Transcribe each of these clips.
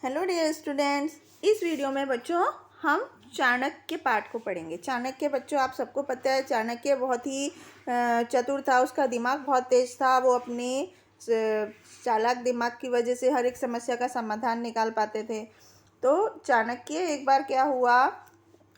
Hello dear students, इस video में बच्चों हम चाणक्य पाठ को पढ़ेंगे। चाणक्य बच्चों आप सबको पता है, चाणक्य बहुत ही चतुर था। उसका दिमाग बहुत तेज था। वो अपनी चालाक दिमाग की वजह से हर एक समस्या का समाधान निकाल पाते थे। तो चाणक्य एक बार क्या हुआ,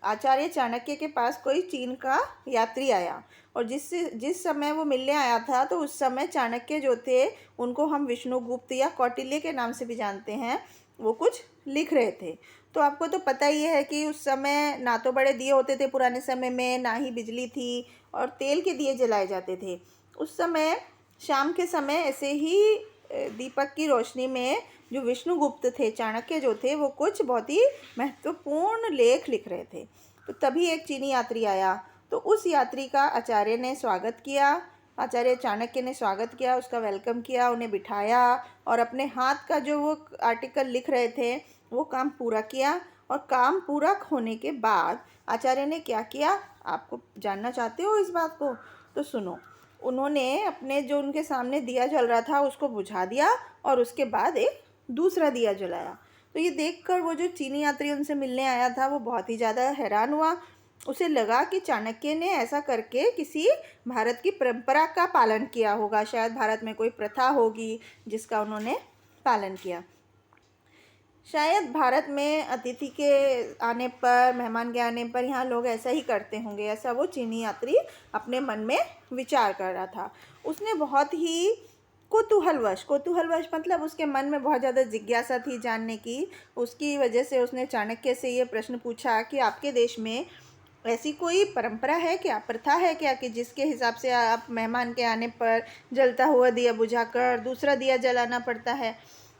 आचार्य चाणक्य के पास कोई चीन का यात्री आया और जिस समय वो मिलने आया था, तो उस समय चाणक्य जो थे उनको हम विष्णुगुप्त या कौटिल्य के नाम से भी जानते हैं, वो कुछ लिख रहे थे। तो आपको तो पता ही है कि उस समय ना तो बड़े दिए होते थे पुराने समय में, ना ही बिजली थी और तेल के दिए जलाए जाते थे। उस समय शाम के समय ऐसे ही दीपक की रोशनी में जो विष्णुगुप्त थे, चाणक्य जो थे, वो कुछ बहुत ही महत्वपूर्ण लेख लिख रहे थे। तो तभी एक चीनी यात्री आया। तो उस यात्री का आचार्य ने स्वागत किया, आचार्य चाणक्य ने स्वागत किया, उसका वेलकम किया, उन्हें बिठाया और अपने हाथ का जो वो आर्टिकल लिख रहे थे वो काम पूरा किया। और काम पूरा होने के बाद आचार्य ने क्या किया, आपको जानना चाहते हो इस बात को? तो सुनो। उन्होंने अपने जो उनके सामने दिया जल रहा था उसको बुझा दिया और उसके बाद एक दूसरा दिया जलाया। तो ये देखकर वो जो चीनी यात्री उनसे मिलने आया था वो बहुत ही ज़्यादा हैरान हुआ। उसे लगा कि चाणक्य ने ऐसा करके किसी भारत की परंपरा का पालन किया होगा, शायद भारत में कोई प्रथा होगी जिसका उन्होंने पालन किया। शायद भारत में अतिथि के आने पर, मेहमान के आने पर यहाँ लोग ऐसा ही करते होंगे, ऐसा वो चीनी यात्री अपने मन में विचार कर रहा था। उसने बहुत ही कौतूहलवश मतलब उसके मन में बहुत ज़्यादा जिज्ञासा थी जानने की। उसकी वजह से उसने चाणक्य से ये प्रश्न पूछा कि आपके देश में ऐसी कोई परंपरा है क्या, प्रथा है क्या, कि जिसके हिसाब से आप मेहमान के आने पर जलता हुआ दिया बुझाकर दूसरा दिया जलाना पड़ता है?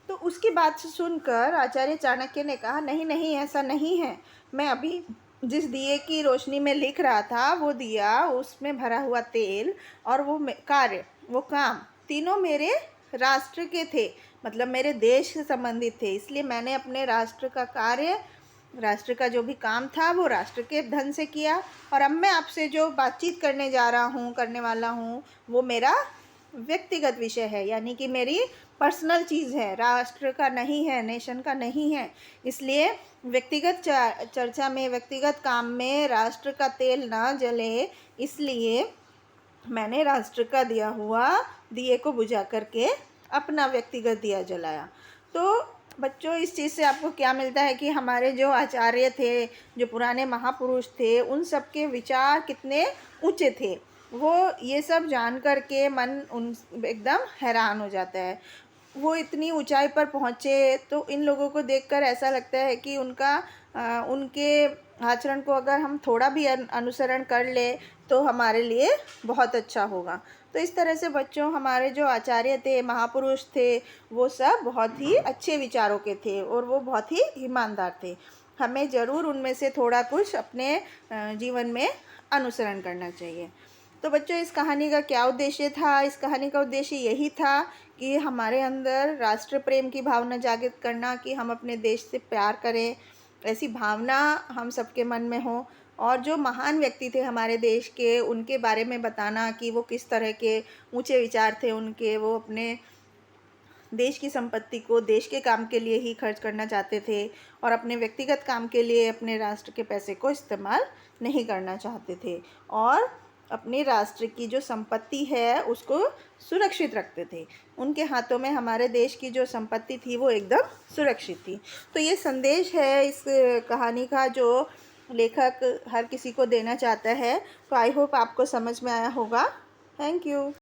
तो उसकी बात सुनकर आचार्य चाणक्य ने कहा, नहीं नहीं, ऐसा नहीं है। मैं अभी जिस दिए की रोशनी में लिख रहा था वो दिया, उसमें भरा हुआ तेल और वो कार्य, वो काम, तीनों मेरे राष्ट्र के थे, मतलब मेरे देश से संबंधित थे। इसलिए मैंने अपने राष्ट्र का कार्य, राष्ट्र का जो भी काम था वो राष्ट्र के धन से किया। और अब मैं आपसे जो बातचीत करने वाला हूँ वो मेरा व्यक्तिगत विषय है, यानी कि मेरी पर्सनल चीज़ है, राष्ट्र का नहीं है, नेशन का नहीं है। इसलिए व्यक्तिगत चर्चा में, व्यक्तिगत काम में राष्ट्र का तेल ना जले, इसलिए मैंने राष्ट्र का दिया हुआ दिए को बुझा करके अपना व्यक्तिगत दिया जलाया। तो बच्चों इस चीज़ से आपको क्या मिलता है कि हमारे जो आचार्य थे, जो पुराने महापुरुष थे, उन सब के विचार कितने ऊंचे थे। वो ये सब जान कर के मन उन एकदम हैरान हो जाता है। वो इतनी ऊंचाई पर पहुँचे तो इन लोगों को देखकर ऐसा लगता है कि उनके आचरण को अगर हम थोड़ा भी अनुसरण कर ले तो हमारे लिए बहुत अच्छा होगा। तो इस तरह से बच्चों हमारे जो आचार्य थे, महापुरुष थे, वो सब बहुत ही अच्छे विचारों के थे और वो बहुत ही ईमानदार थे। हमें ज़रूर उनमें से थोड़ा कुछ अपने जीवन में अनुसरण करना चाहिए। तो बच्चों इस कहानी का क्या उद्देश्य था? इस कहानी का उद्देश्य यही था कि हमारे अंदर राष्ट्र प्रेम की भावना जागृत करना, कि हम अपने देश से प्यार करें, ऐसी भावना हम सबके मन में हो। और जो महान व्यक्ति थे हमारे देश के, उनके बारे में बताना कि वो किस तरह के ऊंचे विचार थे उनके, वो अपने देश की संपत्ति को देश के काम के लिए ही खर्च करना चाहते थे और अपने व्यक्तिगत काम के लिए अपने राष्ट्र के पैसे को इस्तेमाल नहीं करना चाहते थे, और अपने राष्ट्र की जो संपत्ति है उसको सुरक्षित रखते थे। उनके हाथों में हमारे देश की जो संपत्ति थी वो एकदम सुरक्षित थी। तो ये संदेश है इस कहानी का जो लेखक हर किसी को देना चाहता है। तो आई होप आपको समझ में आया होगा। Thank you.